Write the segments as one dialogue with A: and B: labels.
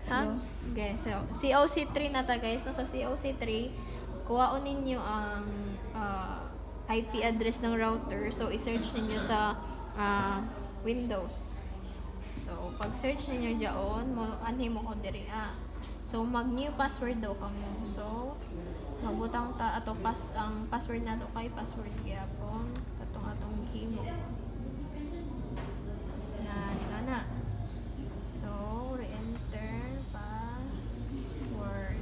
A: Ha? Okay, so COC3 na ta guys. No, sa COC3, kuhaon ninyo ang IP address ng router. So, i-search ninyo sa Windows. So, pag search ninyo dyan, anhin mo ko diri. So, mag-new password daw kamo. So, magbutang ta ato ang password nato kay password gyapon. Katong atong himo. Yan, na. So, re-enter password.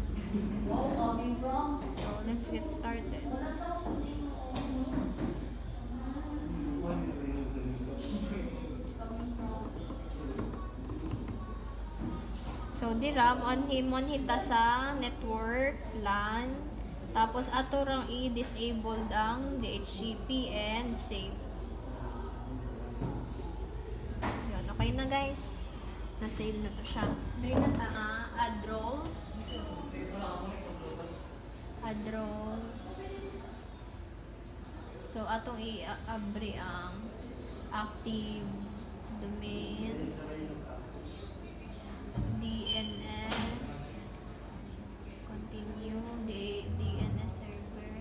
A: So, let's get started. So, diram, on hita sa network, LAN, tapos ato rang i-disable ang DHCP and save. Yun, okay na guys. Na-save na to siya. Dali na ta, add roles. Add roles. So, atong i-abri ang active domain, DNS, continue, DNS server.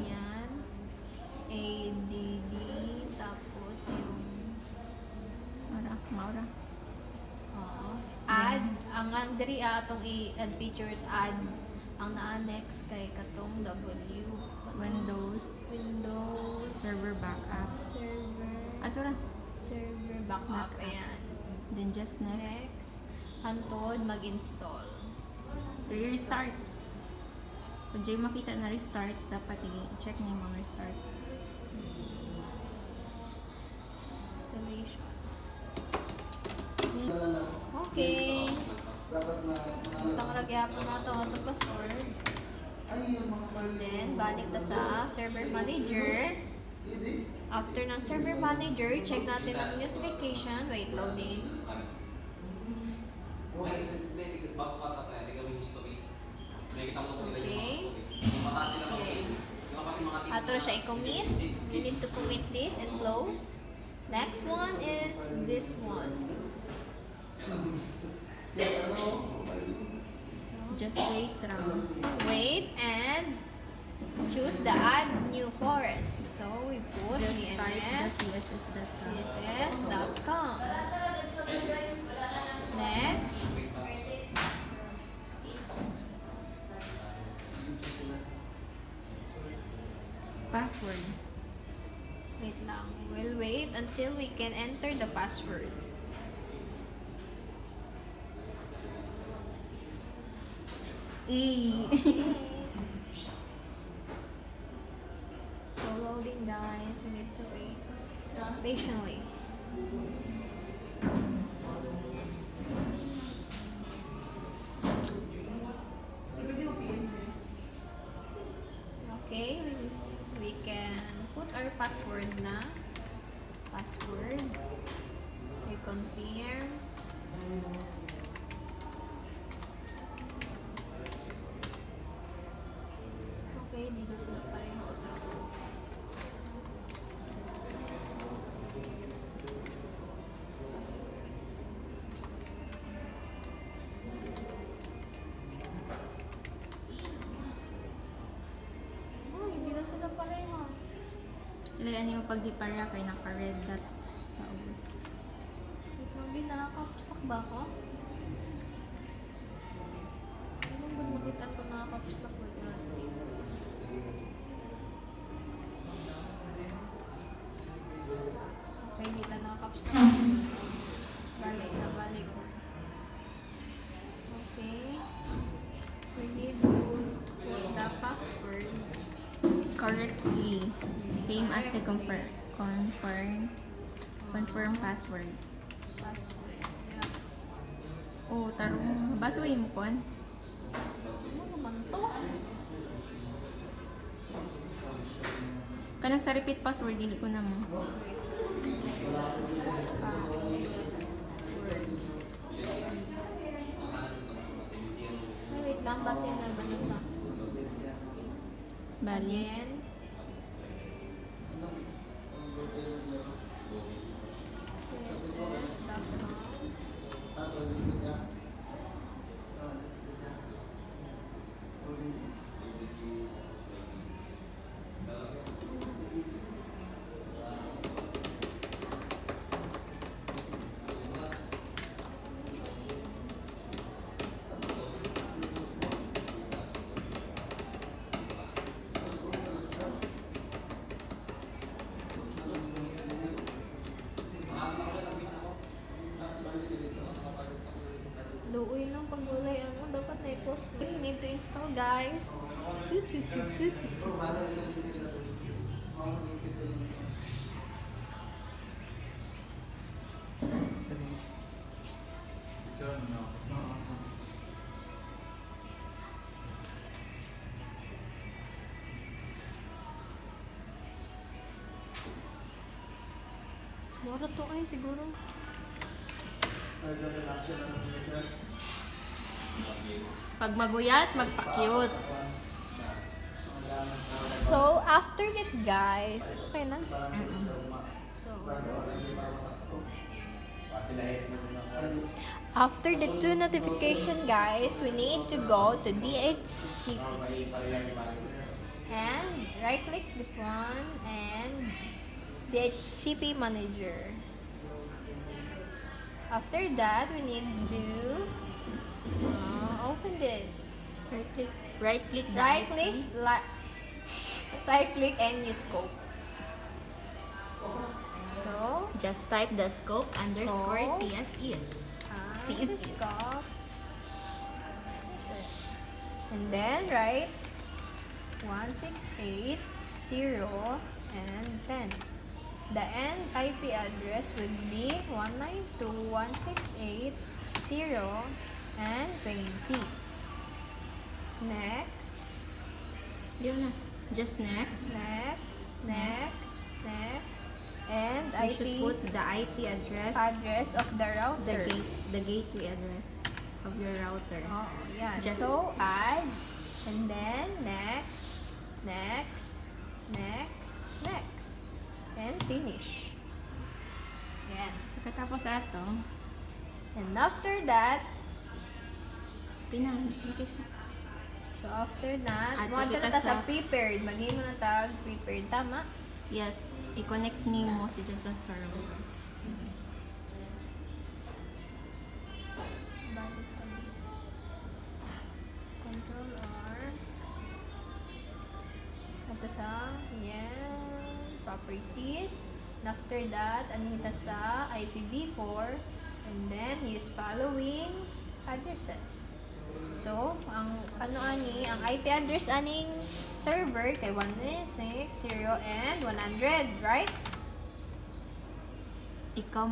A: Yan. ADD, tapos yung
B: Maura.
A: Oo. Add, ang diri atong i-add features, add ang na-annex kay katong
B: Windows. Server backup. Ato ra.
A: Server backup. Ayan.
B: Then just next.
A: Next. Hantod, mag-install.
B: Restart. Kung di makita na restart, dapat i-check niyo yung restart.
A: Installation. Okay. Itong ragyapon na ito password. And then, balik na sa server manager. After ng server manager, check natin ang notification. Wait, loading. Okay. Ato siya i-commit. You need to commit this and close. Next one is this one.
B: Just wait lang.
A: Wait and choose the add new forest. So we put
B: Just type the
A: DNS
B: css.com.
A: css.com. Next.
B: Password.
A: Wait lang. We'll wait until we can enter the password. So loading guys, we need to wait patiently. Okay, we can put our password na. Password. We confirm. Okay, dito sila pareho. Oh, hindi na sila pareho.
B: Kailangan yung pag-dipara kay naka-red dot sa OS.
A: Wait lang, Bin, nakakapustak ba ako? Ano ba makita ko nakakapustak ba yan? Okay, hindi na nakakapustak. Balik na, balik. Okay. We need to put the password.
B: Correctly. Same as the confirm password.
A: Password. Yeah.
B: Oh, tarong basuhin mo kon.
A: Ano naman to?
B: Kanang sa repeat password dili ko na mo.
A: Wait lang, kasi na ba ito?
B: Bali.
A: Again. Luoy ng paggulay, ano, dapat na i-post. You need to install, guys. Chu. Mura to ay siguro.
B: Pag maguyat, magpa-cute.
A: So, after that, guys, okay na? So, after the 2 notification, guys, we need to go to DHCP. And right-click this one and DHCP Manager. After that, we need to open this.
B: Right-click the
A: Right-click,
B: icon.
A: right-click and use scope. So,
B: Just type the scope underscore CSES.
A: scope. And then write 168, 0, and 10. The end IP address would be 192.168.0 and 20. Next,
B: Yun na. Just next.
A: next, and
B: You should put the IP address,
A: of the router.
B: the gateway address of your router.
A: Oh, yeah.
B: Just-
A: So, add, and then next, and finish. Yan.
B: Pagkatapos ato,
A: And after that,
B: pinakikis na.
A: so after that,
B: Add
A: mo
B: kita
A: na ta sa
B: sa-
A: prepared. Maghimo na tag prepared, tama?
B: Yes, i-connect ni mo si Justin sa router.
A: Balik tabi. Control R. Ito sa, yan, properties. And after that, anita sa IPv4. And then, use following addresses. So, ang IP address aning server kay 160 and 100, right?
B: Ikaw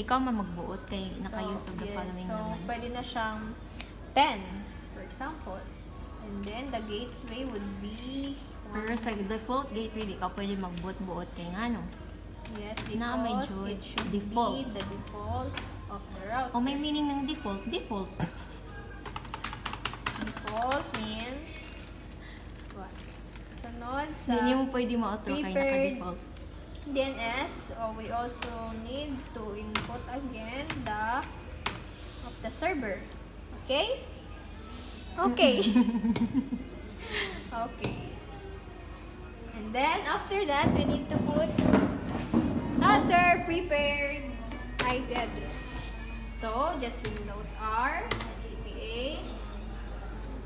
A: Yes.
B: magbuot kay naka-use of the
A: yes.
B: following
A: So,
B: naman.
A: pwede na siyang 10, for example. And then, the gateway would be
B: Pero sa default gateway, di ka pwede magbuot-buot kay nga no.
A: yes,
B: na may
A: because
B: jud,
A: it should
B: default.
A: be the default of the router.
B: O may meaning ng default.
A: Default means what? Sunod sa
B: Hindi mo pwede ma-outro kay
A: prepared
B: naka-default.
A: DNS, we also need to input again the of the server. Okay? Okay. Okay. And then after that, we need to put other prepared IP address. So just Windows R and CPA,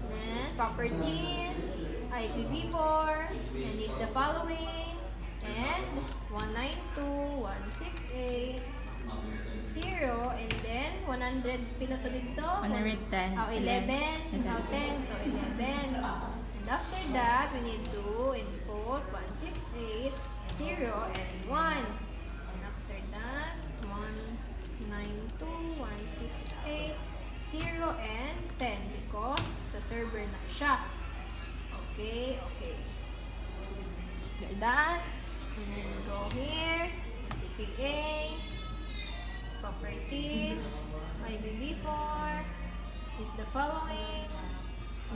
A: and properties, IPv4, and use the following, and 192.168.0, and then 100 pila to dito?
B: 110.
A: 11. 10. So 11. And after that, we need to input 168.0 and 1. And after that, 192.168.0 and 10 because sa server na siya. Okay. Get that. And then go here, CPA, properties, IPv4, is the following.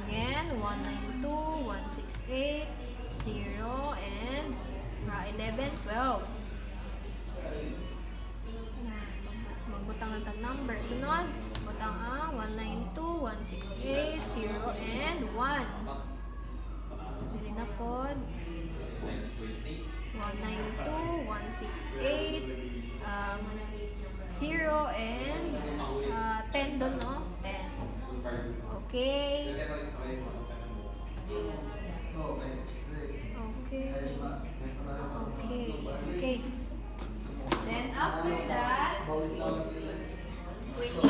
A: Again, 192.168.0 and 11.12. number. Sunod, butang ang 192.168.0 and 1. Dili na pod. 192.168 0 and 10 doon, no? 10. Okay. Okay. Then after that, we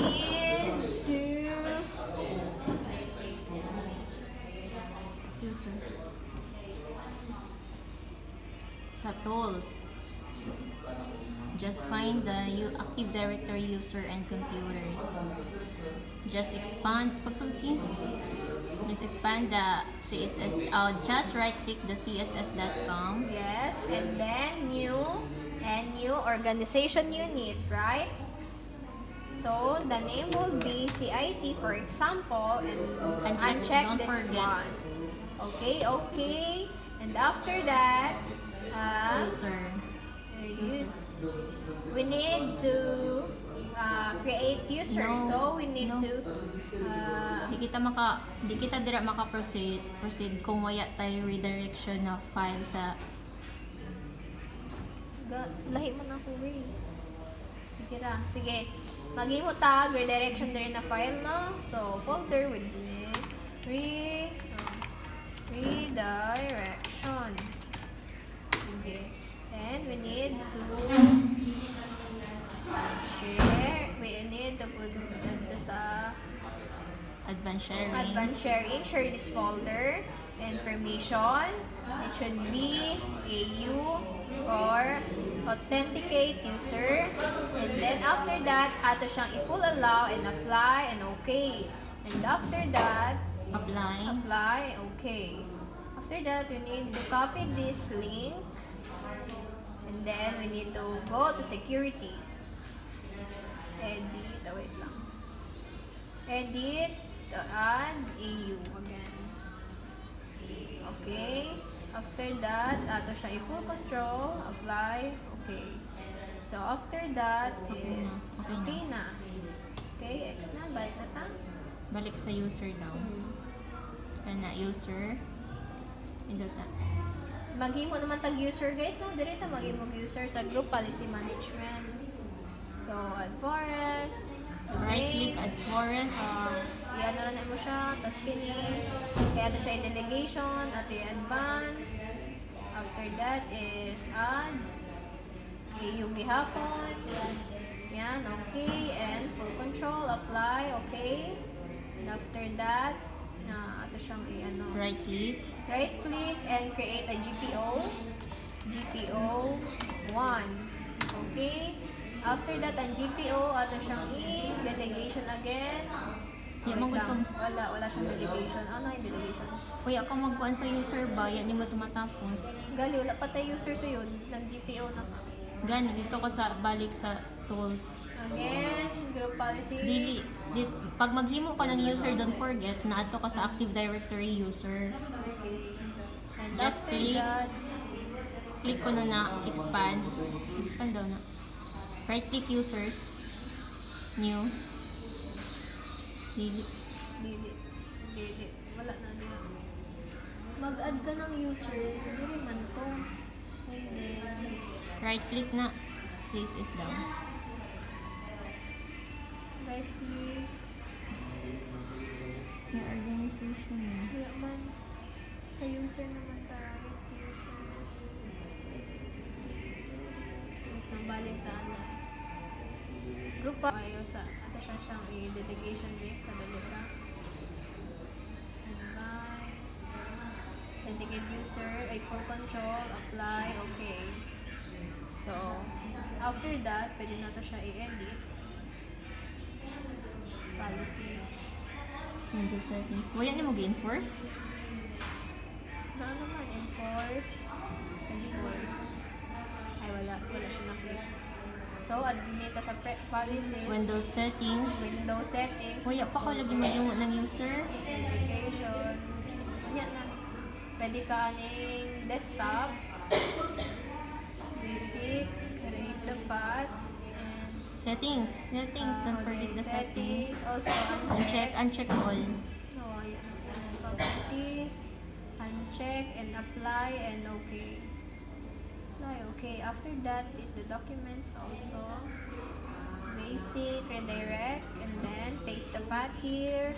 A: need to
B: User. Sa tools. Just find the Active Directory user and computers. Just expand. Just expand the CSS. Just right click the css.com.
A: yes, and then new organization unit, right? So the name will be CIT, for example, and uncheck
B: don't
A: this
B: forget.
A: one. Okay. And after that,
B: User.
A: we need to create user.
B: No,
A: So we need
B: no.
A: to
B: Di kita dira proceed kung waya tayo redirection na file sa
A: lahi man ako, Ray. Sige ra. Sige. Maghimo tag redirection din na file, no? So folder with redirection. Sige. And we need to share. We need to put dito sa
B: advanced sharing.
A: advanced sharing. Share this folder. And permission. It should be AU or authenticate user. And then after that, ato siyang i-full allow and apply and okay. And after that, apply, okay. After that, we need to copy this link. And then we need to go to security. Edit, wait lang. Edit, add AU again. Okay. After that, ato siya i-full control, apply, okay. So after that is okay na. Okay, X na, balik na ta.
B: Balik sa user daw. Kana user. Indot na.
A: Maghimo naman tag user, guys, no? Direta maghimo user sa group policy management. So add forest,
B: Right click as forest.
A: i-ano na mo siya, tapos kini, kaya ito siya i-delegation, at i-advance. After that is add, yung gihapon, yan, okay, and full control, apply, okay. And after that, ito siyang i-ano,
B: Right click.
A: right click and create a GPO 1, okay. After that, ang GPO, ato siyang i-delegation again.
B: Di
A: Wait
B: mo
A: lang.
B: gutong.
A: Wala siyang delegation. Ano yung delegation?
B: Uy, ako magkuhan sa user ba? Yan di mo tumatapos.
A: Gali, wala pa tayo user sa yun. Nag-GPO na ka.
B: Gani, dito ko sa balik sa tools.
A: Again, group policy.
B: Pag maghimo ka ng user, don't forget na ato ka sa Active Directory user.
A: Okay. And
B: Just
A: after
B: click.
A: that,
B: Click ko na expand. Expand daw na. Right click users. New. Delete.
A: delete. Wala na niya. Mag-add ka ng user. Hindi rin man to. And then,
B: Right click na. CSS down.
A: right click.
B: Yung organization mo.
A: Kaya man, sa user naman tayo. Users. Wait lang, balik na. Group pa. Ayaw sa, ito siya siyang i-delegation link. Kadali ka. Advance. Authenticate user. Ay, full control. Apply. Okay. So, after that, pwede na ito siya i-edit. Policies.
B: Windows settings. Wala na mo gi-enforce?
A: Na ano man, enforce. Ay, wala siya na-click. So, admin ka sa policies.
B: Windows settings.
A: Windows settings.
B: Wala pa ko lagi mag-imo ng user.
A: Authentication. Yan na. Pwede ka aning desktop. Basic. Create the path. And
B: Settings. Settings. Don't forget the settings.
A: Also,
B: Uncheck. Uncheck all.
A: No, ayan. Properties. Uncheck and apply and okay. Apply, okay. After that is the documents also. Basic, redirect, and then paste the path here.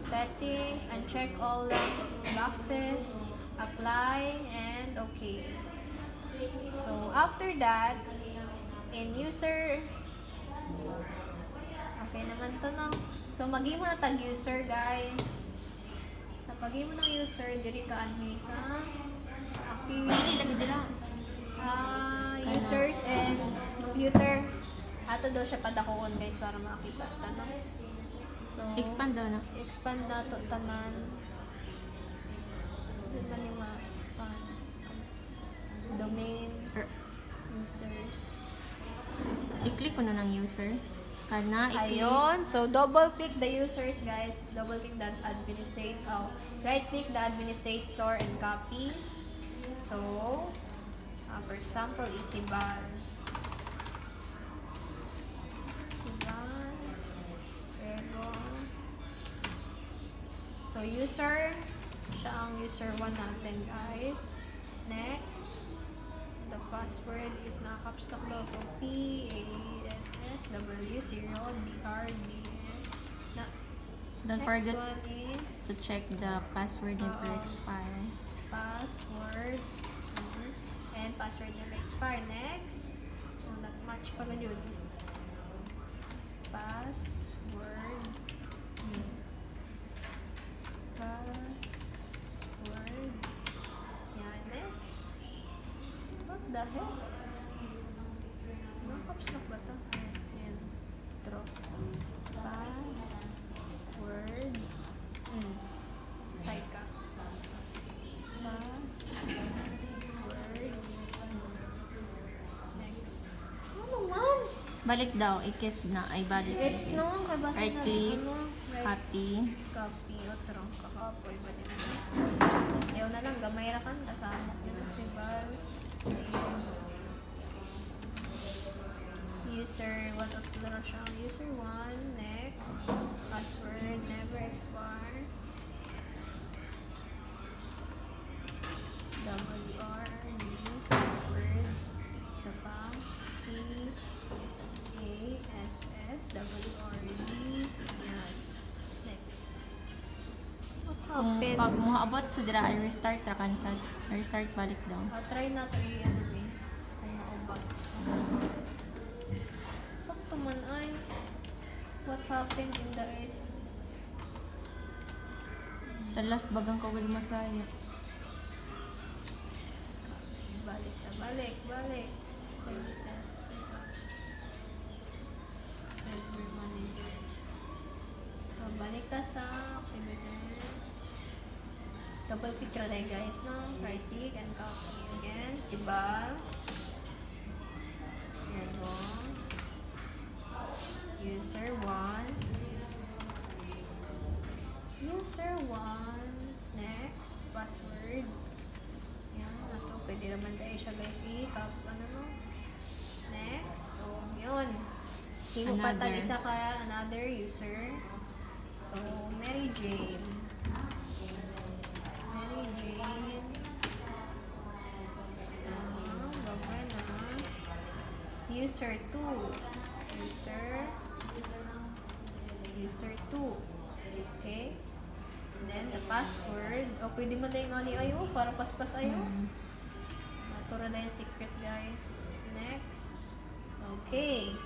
A: Settings, uncheck all the boxes. Apply and okay. So, after that, in user, okay naman to no. So, mo na tag user guys. Sa mo ng user, diri ka anhi sa
B: Hindi
A: active
B: lagi dila.
A: users and computer. Ato daw siya padakuon guys para makita tanong. So,
B: Expand daw na.
A: expand na to tanan. Di ba ni ma-expand? Domain, users.
B: I-click ko na ng user. Kana, i-click.
A: Ayun. So, double click the users, guys. Double click the administrator. Oh, right click the administrator and copy. So, for example, Isiban. Isiban. Ego. So, user. Siya ang user 1 natin, guys. Next. The password is na-caps lock daw. So, PASSW0BRDN. Na,
B: Don't
A: next
B: forget
A: one is
B: to check the password never expire.
A: password. And password never expire. Next. So, not match pala yun. Password. Password. Yan, next. What the heck? Caps lock ba ito? Ayan. Draw. Password. Type ka. Password. Next. Ano man?
B: Balik daw. I-kiss na. Ay, balik.
A: X no? Kaya basa
B: Right
A: na.
B: click.
A: Ano? Right.
B: Copy.
A: Copy. O, tarong kakapoy ba din? Ayaw na lang. Gamay ra kan. Kasama ko yung sibal. User 1 of na siya. User 1. Next. Password. Never expire. WRD. Password. Isa pa. PASSWRD. Yan. Next. What
B: Kung
A: happened?
B: pag mo abot sa dira, ay restart ra cancel. Restart balik daw.
A: Try na to i-ano eh. Kung maubag. Sakto man ay. What happened in the earth?
B: Sa last bagang kawal masaya.
A: Balik na, balik, balik. Services. Server manager. So, balik ta sa activity. Double click ra tayo guys, no? Right click and copy again. Si Bar. Here we go. User 1. User 1. Next. Password. Yan. Ito. Pwede naman tayo siya guys. I-cap. Ano no? Next. So, yun. Himo pa tag
B: Another.
A: isa ka. Another user. So, Mary Jane. Mary Jane. Babay na. User 2. User 2. Okay? Then, the password. O, pwede mo tayong ani ayo para paspas ayo. Matura na yung secret, guys. Next. Okay.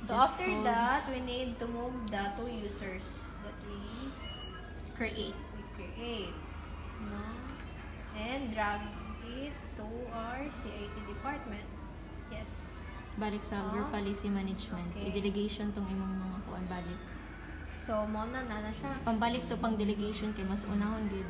A: So,
B: Just
A: after
B: hold.
A: that, we need to move the 2 users that we
B: Create.
A: create. No? And drag it to our CIT department. Yes.
B: Balik sa group policy management.
A: Okay.
B: I-delegation tong imong mga kuan balik.
A: So, muna na siya.
B: Pambalik to pang delegation kay mas unahon gid.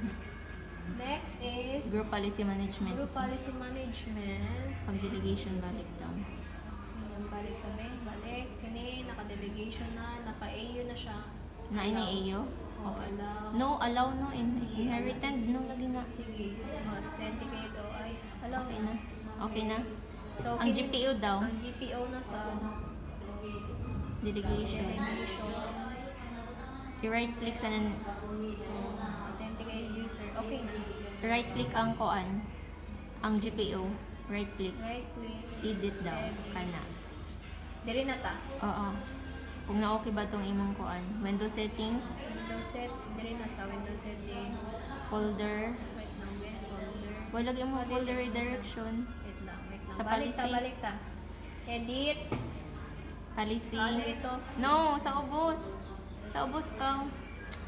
A: Next is
B: Group policy management.
A: Group policy management.
B: Pag delegation balik daw.
A: Ayan, balik kami. Balik. Kani, naka-delegation na. Naka-AU na siya.
B: Na ini AO?
A: O, allow.
B: No, allow no. Inherited no lagi na.
A: Sige. Authenticate o ay. Allow
B: Okay na. Okay na.
A: So,
B: Ang GPO daw.
A: Ang GPO na sa
B: Delegation.
A: Delegation.
B: I-right click sa
A: Authenticate user. Okay na.
B: right click ang koan. Ang GPO. Right click.
A: Right click.
B: Edit daw.
A: Edit.
B: Kana.
A: Diri na ta.
B: Oo. Kung na-okay ba tong imong koan. Windows settings.
A: Windows set. Diri na ta. Windows settings.
B: Folder.
A: Wait lang. Folder.
B: Wala yung mga folder redirection.
A: Wait lang.
B: Sa
A: Balik ta.
B: policy.
A: Balik ta. Edit.
B: Policy.
A: Dirito.
B: No, sa ubos. Sa ubos ka.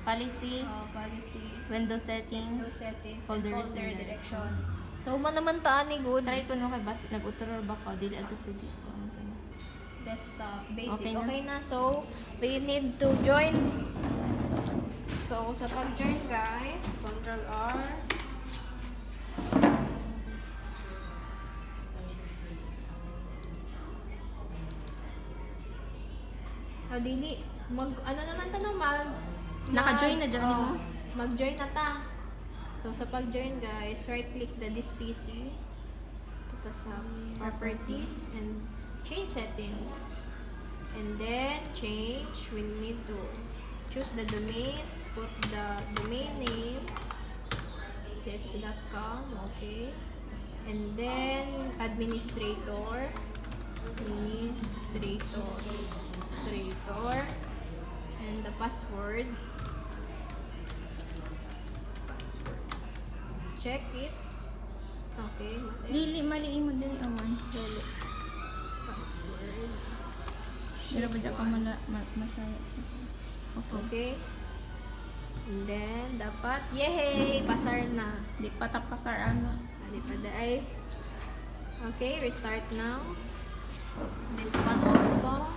B: Policy.
A: Policies.
B: Windows settings.
A: Windows settings.
B: Folder
A: Folder
B: redirection.
A: direction. So, man naman taan ni good.
B: Try ko no kay bas nag-utro ba ka dili ato pwede.
A: Desktop. Basic.
B: Okay
A: Okay
B: na.
A: na. So, we need to join. So, sa pag-join guys, Control R. Dili. Ano naman ta no?
B: Naka-join na dyan mo?
A: Mag-join na ta. So, sa pag-join guys, right-click this PC. Ito sa properties and change settings. And then, change. We need to choose the domain. Put the domain name. css.com. Okay. And then, administrator. And the password. Check it. Okay.
B: Mali mo dili awan.
A: Dali. Password.
B: Dira ba ka masaya sa.
A: Okay. And then, dapat, yay! Pasar na.
B: Di pa tapasar ano.
A: Di pa daay. Okay, restart now. This one also.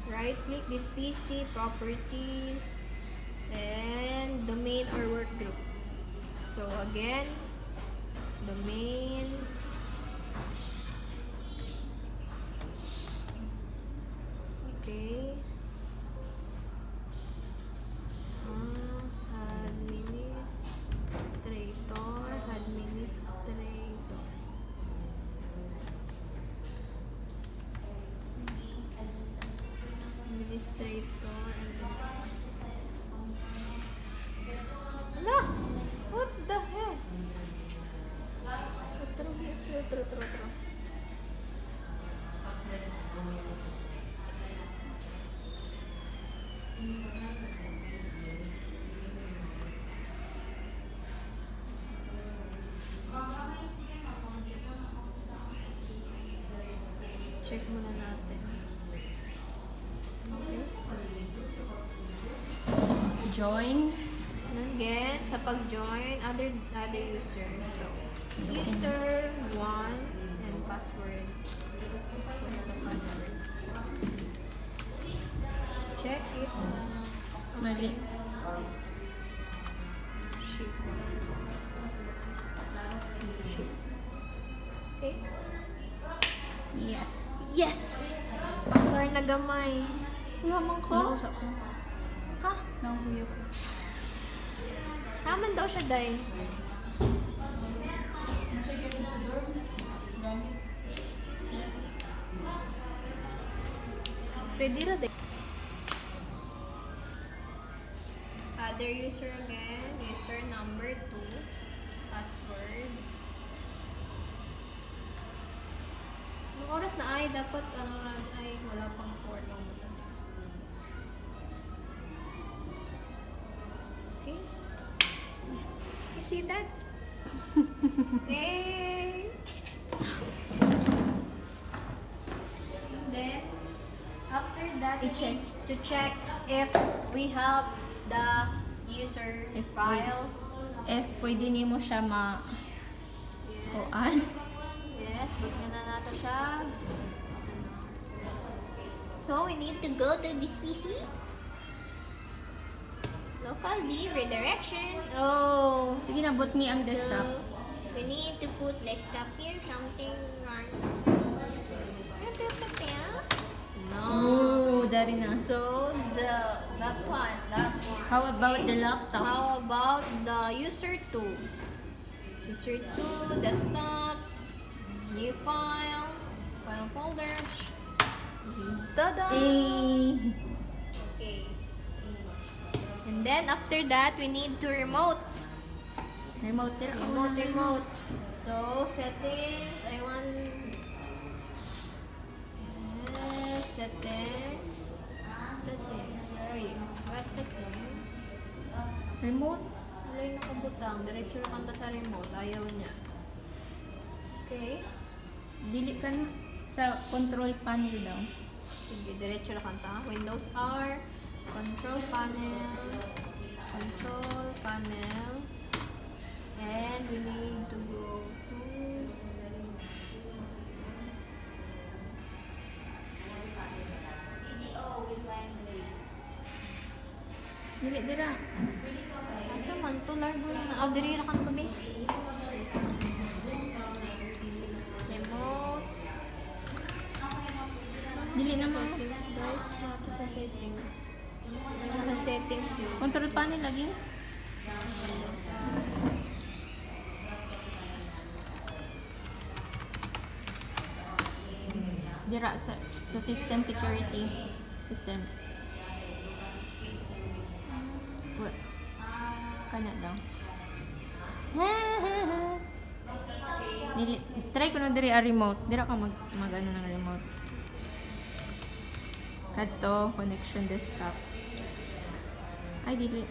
A: Right click this PC, properties, and domain or work group. So again, domain, okay, administrator, and then ala, what the heck? True. Check muna natin. Okay.
B: Join.
A: And again, sa pag-join, other users. So, user 1 and password. The password. Check it.
B: Mali.
A: Ship. Okay.
B: Yes.
A: Yes! Pasar na gamay.
B: Naman ko.
A: Ka?
B: Nakuya ko.
A: Naman daw siya, day. Pwede ra, day. Other user again. User number 2. Password. Nung oras na ay, dapat ay wala pang 4 lang. Okay. You see that? Hey! Then, after that, we
B: I-check.
A: need to check if we have the user
B: If
A: files.
B: If pwede nimo siya ma
A: Yes.
B: kuan.
A: Yes, boot na nato siya. So, we need to go to this PC. Local D redirection. Oh.
B: Sige na bot ni ang desktop.
A: So, we need to put desktop here, something wrong. No.
B: Oh, dari na.
A: So, that one.
B: How about
A: Okay.
B: the laptop?
A: How about the user 2? User 2, desktop. file, file folder. Tada!
B: Eh.
A: Okay. And then after that, we need to remote.
B: Remote there.
A: Remote. So, settings. I want... settings. Settings. Where are you? Where's settings?
B: Remote.
A: Wala yung nakabutang. Diretso na kanta sa remote. Ayaw niya. Okay.
B: Dili ka na sa control panel daw.
A: Sige, diretso na kanta. Windows R. Control panel. Control panel. And we need to go to...
B: Dili dira.
A: Asa man to? Largo na. Oh, diri na kan pa, be. Remote.
B: Dili na mo.
A: Settings, guys. Nato sa settings. Nasa settings yun.
B: Control panel lagi.
A: Windows R.
B: Dira sa system security. System. What? Kana daw. Dili, try ko na diri a remote. Dira ka mag ano ng remote. Kadto connection desktop. Ay dili.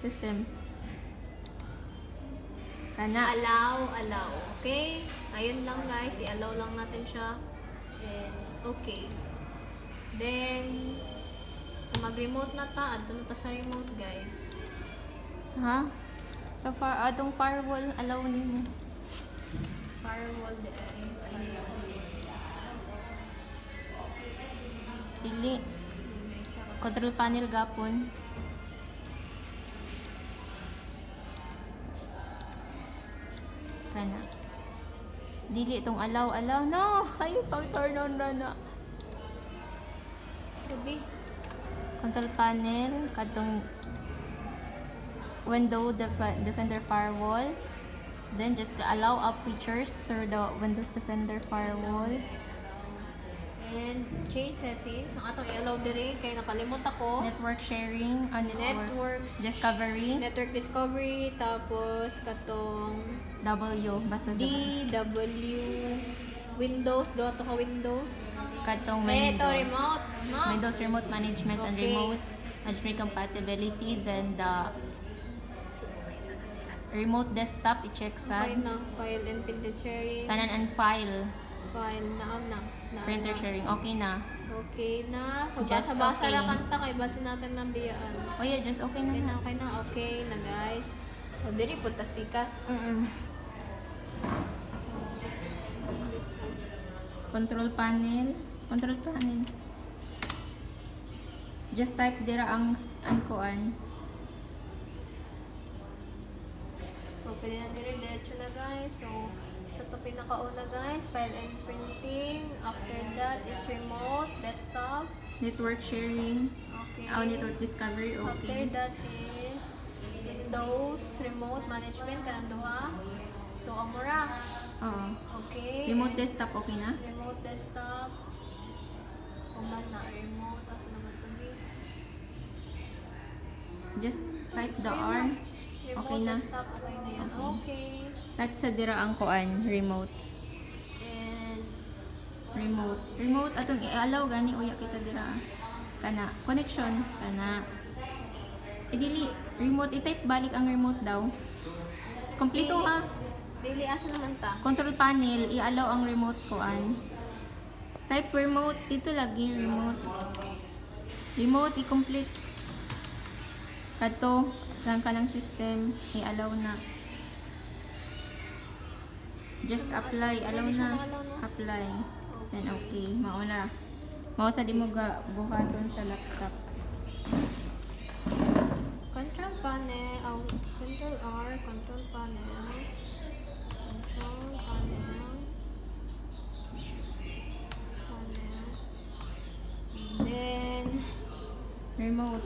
B: System. Kana.
A: Allow. Okay? Ayun lang, guys. I-allow lang natin siya. And, okay. Then, mag-remote na ta. Adto na ta sa remote, guys.
B: Ha? Sa atong firewall allow nimo.
A: Firewall de
B: Dili. Control panel gapon. Kana. Dili itong allow. No! Ay, pang turn on na.
A: Gabi.
B: Control panel. Katong window defender firewall. Then just allow up features through the Windows Defender firewall.
A: And, change settings. Ang atong i-allow diri kay nakalimot ako.
B: Network sharing.
A: Networks.
B: Discovery.
A: Network discovery. Tapos, katong
B: W. Basta
A: DW. Windows. Do ato ka Windows.
B: Katong
A: Ito, remote. No?
B: Windows Remote Management and
A: Okay.
B: Remote Management Compatibility. Then the Remote Desktop, i-check
A: File
B: sad.
A: na. File and printed sharing.
B: Sanan and file.
A: File na.
B: Printer sharing. Okay na.
A: Okay na. So,
B: Just
A: basa-basa
B: okay.
A: lang kanta kay base natin ng biyaan.
B: Oh yeah, just okay na
A: Okay
B: na.
A: na. Okay na, guys. So, diri punta speakers.
B: Control panel. Just type dira ang kuan.
A: So, pwede na diretso na, guys. So, sa to pinakauna, guys, file and printing. After that is remote, desktop.
B: Network sharing.
A: Okay.
B: Network discovery.
A: After
B: Okay.
A: that is Windows, remote management, kanang duha. So, amura.
B: Oo.
A: Okay.
B: Remote desktop, okay na?
A: Remote desktop. Uman na, remote. Asa naman to be?
B: Just type the
A: Ayun
B: R.
A: na. Remote
B: Okay na.
A: desktop, okay na yan. Okay.
B: Type sa dira ang kuan. Remote.
A: And,
B: Remote. Atong i-allow gani. Uya kita dira. Kana. Connection. Kana. Dili. Remote. I-type balik ang remote daw. Kompleto
A: Dili.
B: ha.
A: Dili, asa naman ta?
B: Control panel. I-allow ang remote kuan. Type remote. Dito lagi. Remote. I-complete. Kato. Saan ka ng system. I-allow na. Just apply. Allow
A: Pwede siya
B: na.
A: ma-allow, no?
B: Apply. Then okay. Mauna. Mausa di mo buhaton sa laptop.
A: Control panel. Control R. Control panel. Control panel. And then,
B: Remote.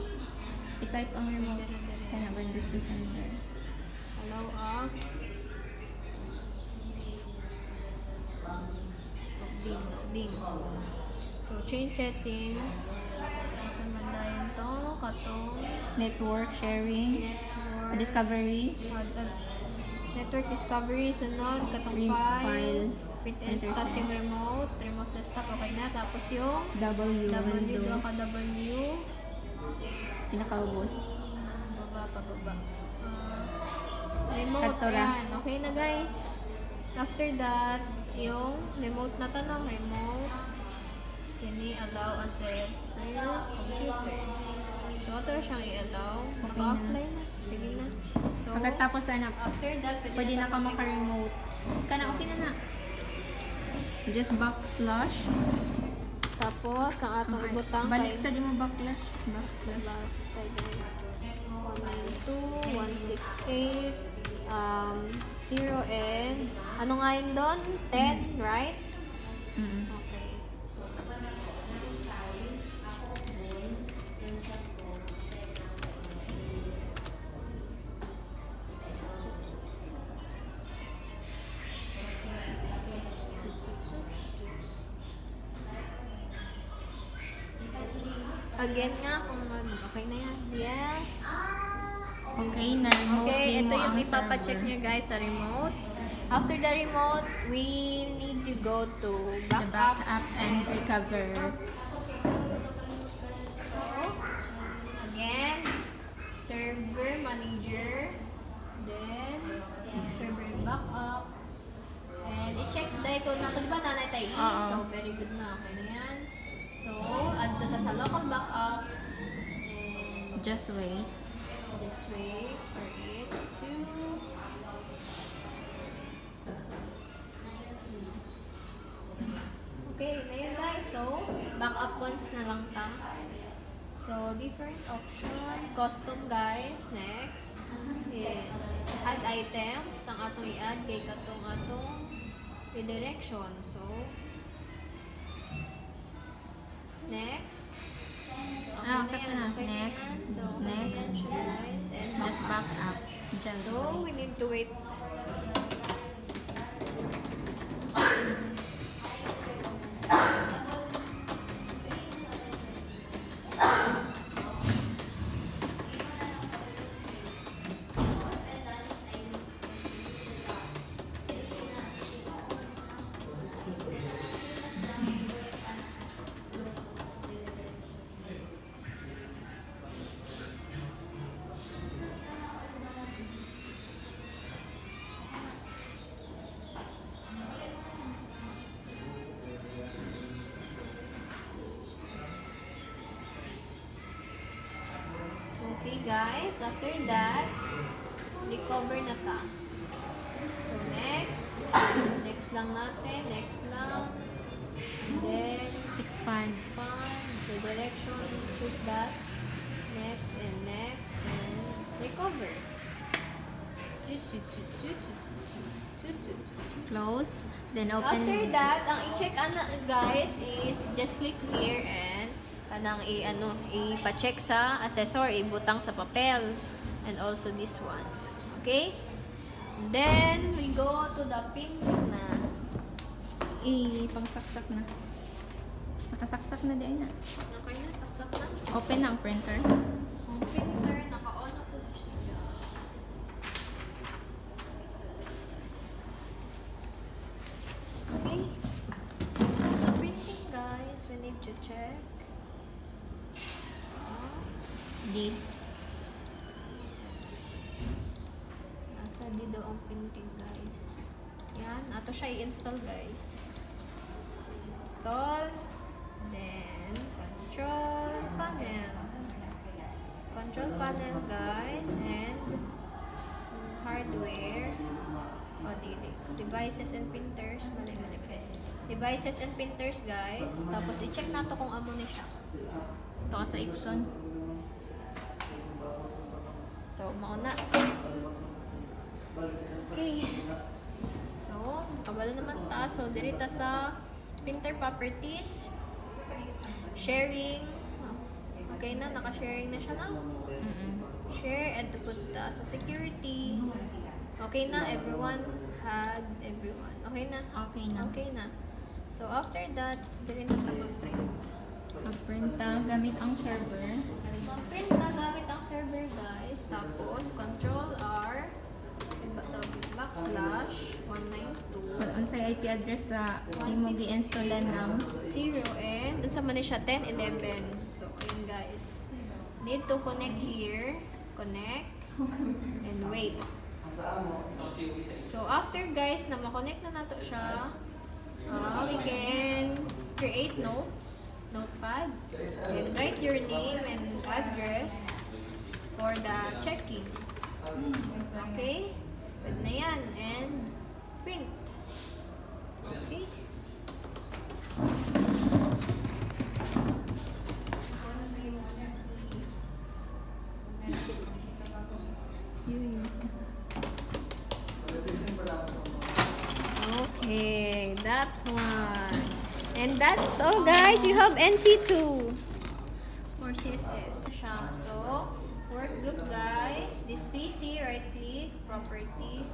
B: I-type ang remote. Kaya Windows Defender.
A: allow up. loading. So, change settings. Sa mandayan to, katong
B: Network sharing.
A: network.
B: Discovery.
A: Network discovery, sunod, katong
B: Print
A: file.
B: file.
A: Print and tapos yung remote desktop, okay na. Tapos yung
B: W.
A: W,
B: window.
A: doon ka W.
B: Pinakaubos.
A: Pababa. Remote,
B: Katora.
A: ayan. Okay na guys. After that, yung remote na tanong, remote. Can allow access to computer. So, ito siyang i-allow.
B: Okay
A: Naka-offline na. Sige na. So,
B: Pagkatapos anak,
A: after that,
B: pwede na ka maka-remote. Kana okay na na. Just backslash.
A: Tapos, ang atong ibutang
B: Balik ta di mo backslash. Backslash.
A: 192.168 0 and ano nga yun doon? 10, right?
B: Mm.
A: Okay. Again nga kung okay na yan. Yes.
B: Okay, na-remote
A: Okay,
B: din
A: ito
B: mo
A: yung
B: ang
A: ipapacheck
B: server.
A: nyo guys sa remote. After the remote, we need to go to
B: The
A: backup.
B: backup and recover.
A: So, again, server manager, then server backup, and i-check dahil ko na ito, di ba nanay tayo?
B: Oo.
A: So, very good na, okay na yan. So, add to ta sa local backup, and
B: Just wait.
A: just wait for it to okay, na yun guys. So, backup once na lang ta. So, different option. Custom guys. Next is add items. Ang atong i-add kay katong atong redirection. So, next.
B: Ah, accept na.
A: Okay
B: Next.
A: yan. So,
B: Next.
A: ayan siya, guys. And
B: Just
A: backup.
B: back up. Just
A: So,
B: wait.
A: we need to wait. Okay guys, after that, recover na ta. So next lang natin, next lang. And then,
B: Expand.
A: expand the direction, choose that. Next and recover.
B: Close. Then open.
A: After that, ang i-check guys is just click here and kanang i-pa-check sa assessor, ibutang sa papel, and also this one. Okay? Then we go to the printing na.
B: Pangsaksak na. Nakasaksak na din na.
A: Okay na, saksak na.
B: Open na ang printer.
A: Ang printer, naka-on na po siya. Okay? So sa printing guys, we need to check.
B: Di.
A: Nasa di daw ang printing guys. Yan, ato siya i-install guys. Install. Then, control panel. Control panel guys. And hardware. Devices and printers. Mali. Devices and printers guys. Tapos i-check nato kung amo ni siya.
B: Ito ka sa Epson.
A: So, mauna. Okay. So, kabalo naman ta. So, dirita sa printer properties. Sharing. Okay na, naka-sharing na siya na. Share and to put sa security. Okay na, everyone had everyone. Okay na.
B: Okay na.
A: Okay na. So after that, dili na ta mag-print.
B: Mag-print ta gamit ang server.
A: Mag-print na gamit ang server guys. Tapos Control R /192
B: Kung unsay IP address sa imo gi-installan ng
A: 0 and dun sa man siya 1011. So ayun guys. Need to connect here, connect and wait. So after guys na ma-connect na nato siya, we can create notes, notepad, and write your name and address for the checking. Okay? Pwede na yan. And print. Okay? Okay, that one. And that's all guys. You have NC2 for CSS. So, work group guys. This PC, right click, properties,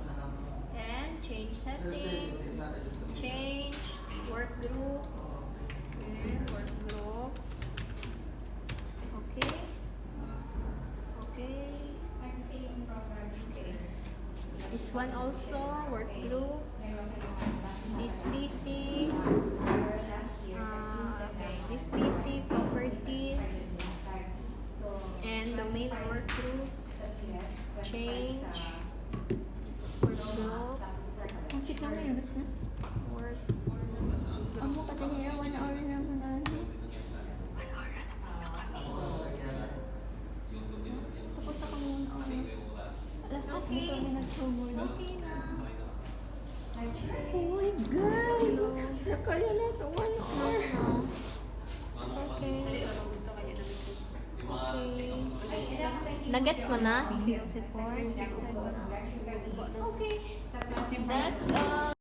A: and change settings. Change work group. And work group. Okay. Okay. This one also, work group. This PC. Okay, this PC, properties. And domain work group. Change. Work group.
B: Ang cute naman yun, basta.
A: Work.
B: Amo ka niya 1 hour na mo na. Tapos na kami 1 hour. Alas 2
A: Okay.
B: kami nagsumod.
A: Okay na.
B: Oh my God! Nakaya na ito 1 hour.
A: Okay. Nagets mo na? Si support. Okay. That's all.